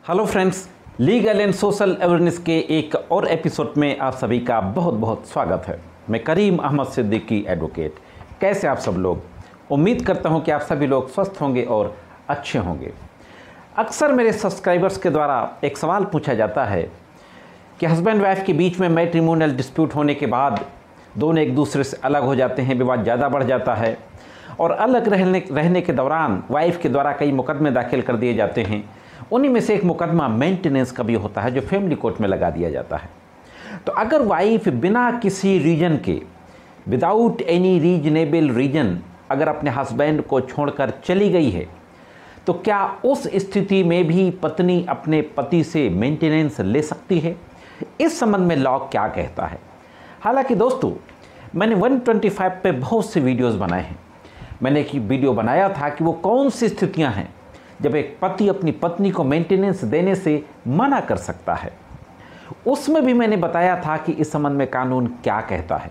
Hello friends, legal and social awareness के एक और एपिसोड में आप सभी का बहुत बहुत स्वागत है। मैं करीम अहमद सिद्दीकी एडवोकेट। कैसे आप सब लोग? उम्मीद करता हूं कि आप सभी लोग स्वस्थ होंगे और अच्छे होंगे। अक्सर मेरे सब्सक्राइबर्स के द्वारा एक सवाल पूछा जाता है कि हस्बैंड वाइफ के बीच में मैट्रिमोनियल डिस्प्यूट होने के बाद दोनों एक दूसरे से अलग हो जाते हैं, विवाद ज़्यादा बढ़ जाता है और अलग रहने के दौरान वाइफ के द्वारा कई मुकदमे दाखिल कर दिए जाते हैं। उन्हीं में से एक मुकदमा मेंटेनेंस का भी होता है जो फैमिली कोर्ट में लगा दिया जाता है। तो अगर वाइफ बिना किसी रीजन के, विदाउट एनी रीजनेबल रीजन, अगर अपने हस्बैंड को छोड़कर चली गई है तो क्या उस स्थिति में भी पत्नी अपने पति से मेंटेनेंस ले सकती है? इस संबंध में लॉ क्या कहता है? हालांकि दोस्तों, मैंने 125 पे बहुत से वीडियोस बनाए हैं। मैंने एक वीडियो बनाया था कि वो कौन सी स्थितियां हैं जब एक पति अपनी पत्नी को मेंटेनेंस देने से मना कर सकता है। उसमें भी मैंने बताया था कि इस संबंध में कानून क्या कहता है।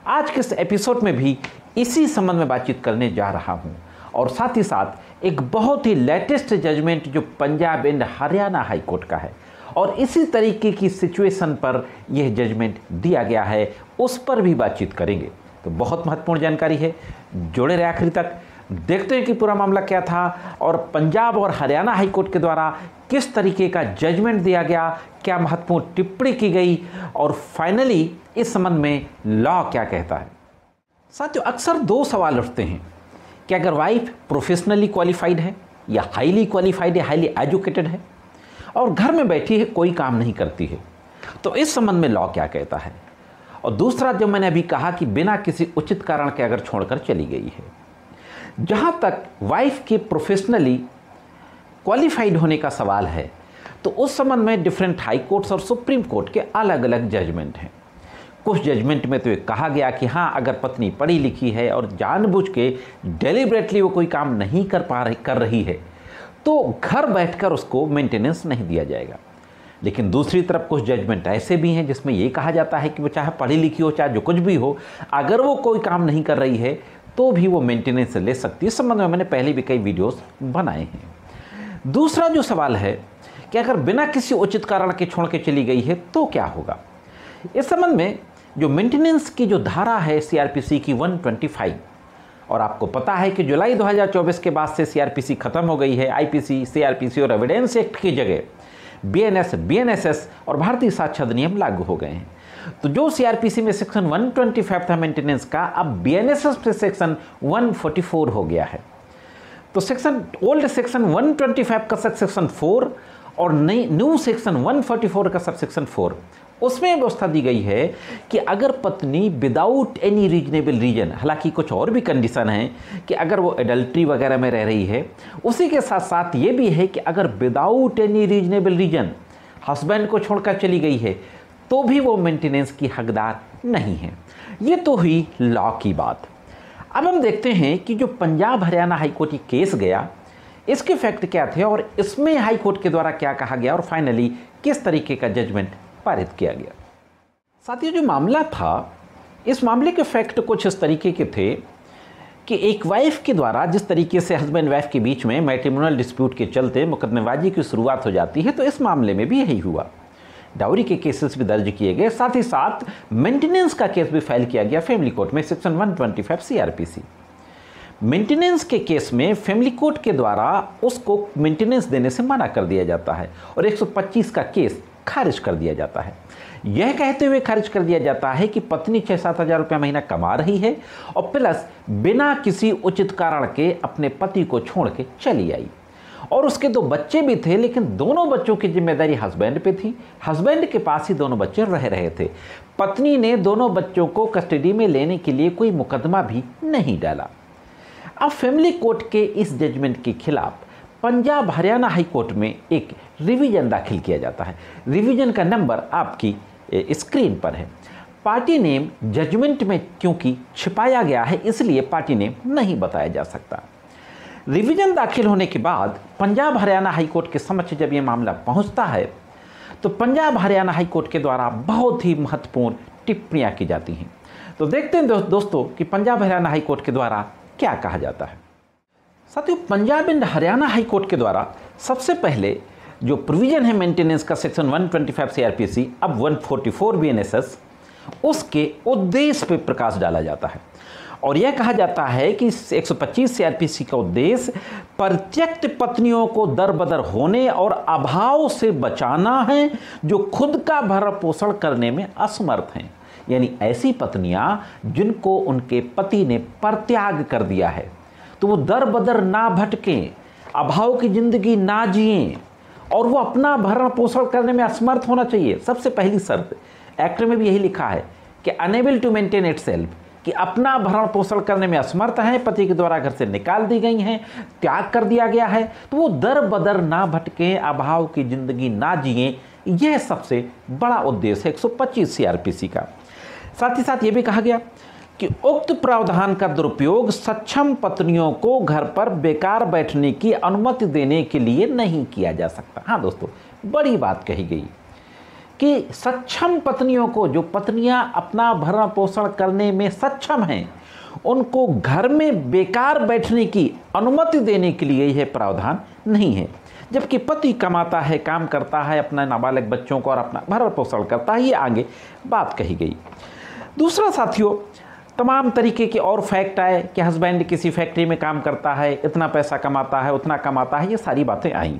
आज के इस एपिसोड में भी इसी संबंध में बातचीत करने जा रहा हूं और साथ ही साथ एक बहुत ही लेटेस्ट जजमेंट जो Punjab and Haryana high court का है और इसी तरीके की सिचुएशन पर यह जजमेंट दिया गया है, उस पर भी बातचीत करेंगे। तो बहुत महत्वपूर्ण जानकारी है, जुड़े रहे आखिरी तक। देखते हैं कि पूरा मामला क्या था और पंजाब और हरियाणा हाई कोर्ट के द्वारा किस तरीके का जजमेंट दिया गया, क्या महत्वपूर्ण टिप्पणी की गई और फाइनली इस संबंध में लॉ क्या कहता है। साथियों, अक्सर दो सवाल उठते हैं कि अगर वाइफ प्रोफेशनली क्वालिफाइड है या हाईली क्वालिफाइड है, हाईली एजुकेटेड है और घर में बैठी है, कोई काम नहीं करती है, तो इस संबंध में लॉ क्या कहता है। और दूसरा, जो मैंने अभी कहा कि बिना किसी उचित कारण के अगर छोड़कर चली गई है, जहाँ तक वाइफ के प्रोफेशनली क्वालिफाइड होने का सवाल है तो उस संबंध में डिफरेंट हाई कोर्ट्स और सुप्रीम कोर्ट के अलग अलग जजमेंट हैं। कुछ जजमेंट में तो ये कहा गया कि हाँ, अगर पत्नी पढ़ी लिखी है और जानबूझ के डेलिबरेटली वो कोई काम नहीं कर रही है तो घर बैठकर उसको मेंटेनेंस नहीं दिया जाएगा। लेकिन दूसरी तरफ कुछ जजमेंट ऐसे भी हैं जिसमें ये कहा जाता है कि वो चाहे पढ़ी लिखी हो, चाहे जो कुछ भी हो, अगर वो कोई काम नहीं कर रही है तो भी वो मेंटेनेंस ले सकती है। इस संबंध में मैंने पहले भी कई वीडियोस बनाए हैं। दूसरा जो सवाल है कि अगर बिना किसी उचित कारण के छोड़ के चली गई है तो क्या होगा। इस संबंध में जो मेंटेनेंस की जो धारा है सीआरपीसी की 125, और आपको पता है कि जुलाई 2024 के बाद से सीआरपीसी खत्म हो गई है। आईपीसी, सीआरपीसी और एविडेंस एक्ट की जगह बीएनएस, बीएनएसएस और भारतीय साक्ष्य अधिनियम लागू हो गए हैं। तो जो सीआरपीसी में सेक्शन 125 था मेंटेनेंस का, अब बीएनएसएस से सेक्शन 144 हो गया है। तो ओल्ड सेक्शन 125 का सेक्शन 4 और न्यू सेक्शन 144 का सेक्शन 4, उसमें व्यवस्था दी गई है कि अगर पत्नी विदाउट एनी रीजनेबल रीजन, हालांकि कुछ और भी कंडीशन है कि अगर वो एडल्ट्री वगैरह में रह रही है, उसी के साथ साथ ये भी है कि अगर without any reasonable reason husband को छोड़कर चली गई है तो भी वो मेंटेनेंस की हकदार नहीं है। ये तो हुई लॉ की बात। अब हम देखते हैं कि जो Punjab Haryana high court case गया, इसके फैक्ट क्या थे और इसमें हाई कोर्ट के द्वारा क्या कहा गया और फाइनली किस तरीके का जजमेंट पारित किया गया। साथियों, जो मामला था, इस मामले के फैक्ट कुछ इस तरीके के थे कि एक वाइफ के द्वारा जिस तरीके से हस्बैंड वाइफ के बीच में मैट्रिमोनियल डिस्प्यूट के चलते मुकदमेबाजी की शुरुआत हो जाती है, तो इस मामले में भी यही हुआ। डाउरी के केसेस भी दर्ज किए गए, साथ ही साथ मेंटेनेंस का केस भी फाइल किया गया फैमिली कोर्ट में, सेक्शन 125 सीआरपीसी। मेंटेनेंस के केस में फैमिली कोर्ट के द्वारा उसको मेंटेनेंस देने से मना कर दिया जाता है और 125 का केस खारिज कर दिया जाता है। यह कहते हुए खारिज कर दिया जाता है कि पत्नी 6-7 हज़ार रुपया महीना कमा रही है और प्लस बिना किसी उचित कारण के अपने पति को छोड़ के चली आई और उसके 2 बच्चे भी थे, लेकिन दोनों बच्चों की जिम्मेदारी हस्बैंड पे थी। हस्बैंड के पास ही दोनों बच्चे रह रहे थे। पत्नी ने दोनों बच्चों को कस्टडी में लेने के लिए कोई मुकदमा भी नहीं डाला। अब फैमिली कोर्ट के इस जजमेंट के खिलाफ पंजाब हरियाणा हाई कोर्ट में एक रिवीजन दाखिल किया जाता है। रिवीजन का नंबर आपकी स्क्रीन पर है। पार्टी नेम जजमेंट में क्योंकि छिपाया गया है, इसलिए पार्टी नेम नहीं बताया जा सकता। रिवीजन दाखिल होने के बाद पंजाब हरियाणा हाई कोर्ट के समक्ष जब ये मामला पहुंचता है तो पंजाब हरियाणा हाई कोर्ट के द्वारा बहुत ही महत्वपूर्ण टिप्पणियां की जाती हैं। तो देखते हैं दोस्तों कि पंजाब हरियाणा हाई कोर्ट के द्वारा क्या कहा जाता है। साथियों, Punjab and Haryana high court के द्वारा सबसे पहले जो प्रोविजन है मेंटेनेंस का सेक्शन 125 सीआरपीसी, अब 144 बीएनएसएस, उसके उद्देश्य पे प्रकाश डाला जाता है। और यह कहा जाता है कि 125 सीआरपीसी का उद्देश्य परित्यक्त पत्नियों को दर बदर होने और अभाव से बचाना है जो खुद का भरण पोषण करने में असमर्थ हैं। यानी ऐसी पत्नियां जिनको उनके पति ने परित्याग कर दिया है, तो वो दर बदर ना भटकें, अभाव की जिंदगी ना जिएं और वो अपना भरण पोषण करने में असमर्थ होना चाहिए। सबसे पहली शर्त एक्ट में भी यही लिखा है कि अनेबल टू मेंटेन इटसेल्फ, कि अपना भरण पोषण करने में असमर्थ हैं, पति के द्वारा घर से निकाल दी गई हैं, त्याग कर दिया गया है, तो वो दर बदर ना भटकें, अभाव की जिंदगी ना जिएं। यह सबसे बड़ा उद्देश्य है 125 सीआरपीसी का। साथ ही साथ ये भी कहा गया कि उक्त प्रावधान का दुरुपयोग सक्षम पत्नियों को घर पर बेकार बैठने की अनुमति देने के लिए नहीं किया जा सकता। हाँ दोस्तों, बड़ी बात कही गई कि सक्षम पत्नियों को, जो पत्नियां अपना भरण पोषण करने में सक्षम हैं, उनको घर में बेकार बैठने की अनुमति देने के लिए यह प्रावधान नहीं है। जबकि पति कमाता है, काम करता है, अपना नाबालिग बच्चों को और अपना भरण पोषण करता है, ये आगे बात कही गई। दूसरा साथियों, तमाम तरीके के और फैक्ट आए कि हस्बैंड किसी फैक्ट्री में काम करता है, इतना पैसा कमाता है, उतना कमाता है, ये सारी बातें आई।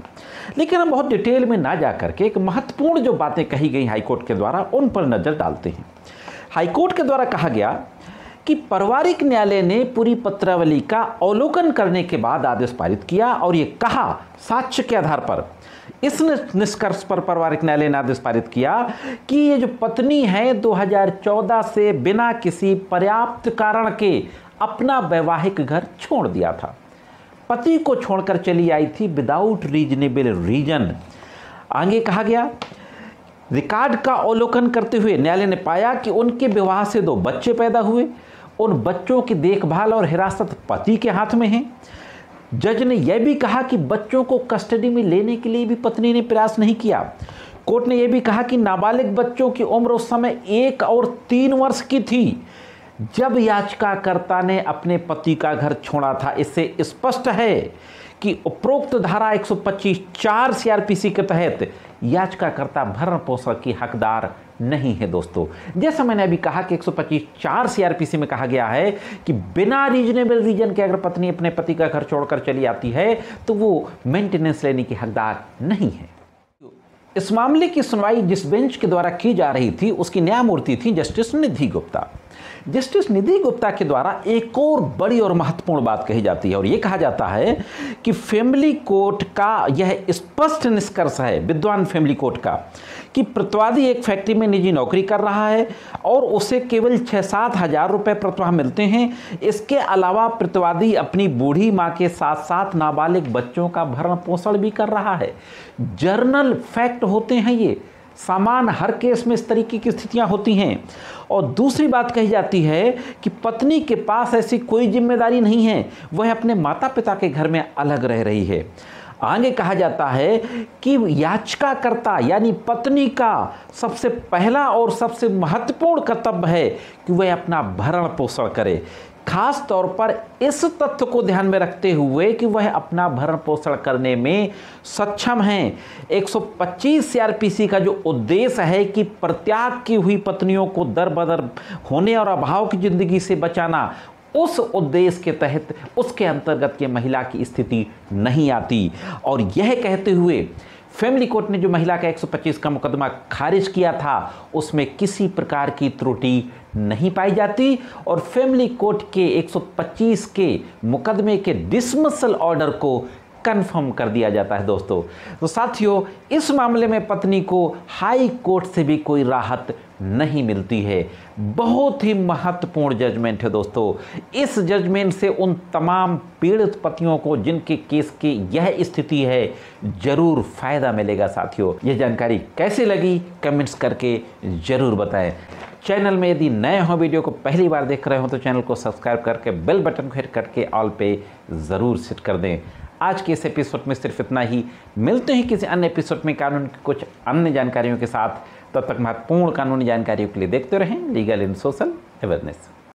लेकिन हम बहुत डिटेल में ना जा करके एक महत्वपूर्ण जो बातें कही गई हाईकोर्ट के द्वारा, उन पर नज़र डालते हैं। हाईकोर्ट के द्वारा कहा गया कि पारिवारिक न्यायालय ने पूरी पत्रावली का अवलोकन करने के बाद आदेश पारित किया और ये कहा साक्ष्य के आधार पर, इस निष्कर्ष पर पारिवारिक न्यायालय ने आदेश पारित किया कि ये जो पत्नी है 2014 से बिना किसी पर्याप्त कारण के अपना वैवाहिक घर छोड़ दिया था, पति को छोड़कर चली आई थी विदाउट रीजनेबल रीजन। आगे कहा गया, रिकॉर्ड का अवलोकन करते हुए न्यायालय ने पाया कि उनके विवाह से 2 बच्चे पैदा हुए, उन बच्चों की देखभाल और हिरासत पति के हाथ में है। जज ने यह भी कहा कि बच्चों को कस्टडी में लेने के लिए भी पत्नी ने प्रयास नहीं किया। कोर्ट ने यह भी कहा कि नाबालिग बच्चों की उम्र उस समय 1 और 3 वर्ष की थी जब याचिकाकर्ता ने अपने पति का घर छोड़ा था। इससे स्पष्ट है कि उपरोक्त धारा 125(4) सीआरपीसी के तहत याचिकाकर्ता भरण पोषण की हकदार नहीं है। दोस्तों, जैसा मैंने अभी कहा कि 125(4) सीआरपीसी में कहा गया है कि बिना रीजनेबल रीजन के अगर पत्नी अपने पति का घर छोड़कर चली आती है तो वो मेंटेनेंस लेने की हकदार नहीं है। इस मामले की सुनवाई जिस बेंच के द्वारा की जा रही थी उसकी न्यायमूर्ति थी जस्टिस निधि गुप्ता। जस्टिस निधि गुप्ता के द्वारा एक और बड़ी और महत्वपूर्ण बात कही जाती है और ये कहा जाता है कि फैमिली कोर्ट का यह स्पष्ट निष्कर्ष है, विद्वान फैमिली कोर्ट का, कि प्रतिवादी एक फैक्ट्री में निजी नौकरी कर रहा है और उसे केवल 6-7 हज़ार रुपये प्रतिमाह मिलते हैं। इसके अलावा प्रतिवादी अपनी बूढ़ी माँ के साथ साथ नाबालिग बच्चों का भरण पोषण भी कर रहा है। जर्नल फैक्ट होते हैं ये, सामान हर केस में इस तरीके की स्थितियां होती हैं। और दूसरी बात कही जाती है कि पत्नी के पास ऐसी कोई जिम्मेदारी नहीं है, वह अपने माता पिता के घर में अलग रह रही है। आगे कहा जाता है कि याचिकाकर्ता यानी पत्नी का सबसे पहला और सबसे महत्वपूर्ण कर्तव्य है कि वह अपना भरण पोषण करे, खास तौर पर इस तथ्य को ध्यान में रखते हुए कि वह अपना भरण पोषण करने में सक्षम हैं। 125 सीआरपीसी का जो उद्देश्य है कि परित्याग की हुई पत्नियों को दर बदर होने और अभाव की जिंदगी से बचाना, उस उद्देश्य के तहत उसके अंतर्गत ये महिला की स्थिति नहीं आती। और यह कहते हुए फैमिली कोर्ट ने जो महिला का 125 का मुकदमा खारिज किया था उसमें किसी प्रकार की त्रुटि नहीं पाई जाती और फैमिली कोर्ट के 125 के मुकदमे के डिसमिसल ऑर्डर को कंफर्म कर दिया जाता है। दोस्तों, तो साथियों, इस मामले में पत्नी को हाई कोर्ट से भी कोई राहत नहीं मिलती है। बहुत ही महत्वपूर्ण जजमेंट है दोस्तों। इस जजमेंट से उन तमाम पीड़ित पतियों को जिनके केस की यह स्थिति है जरूर फायदा मिलेगा। साथियों, यह जानकारी कैसे लगी कमेंट्स करके जरूर बताएं। चैनल में यदि नए हो, वीडियो को पहली बार देख रहे हो तो चैनल को सब्सक्राइब करके बेल बटन को हिट करके ऑल पे ज़रूर सेट कर दें। आज के इस एपिसोड में सिर्फ इतना ही। मिलते हैं किसी अन्य एपिसोड में कानून की कुछ अन्य जानकारियों के साथ। तब तक महत्वपूर्ण कानूनी जानकारियों के लिए देखते रहें लीगल एंड सोशल अवेयरनेस।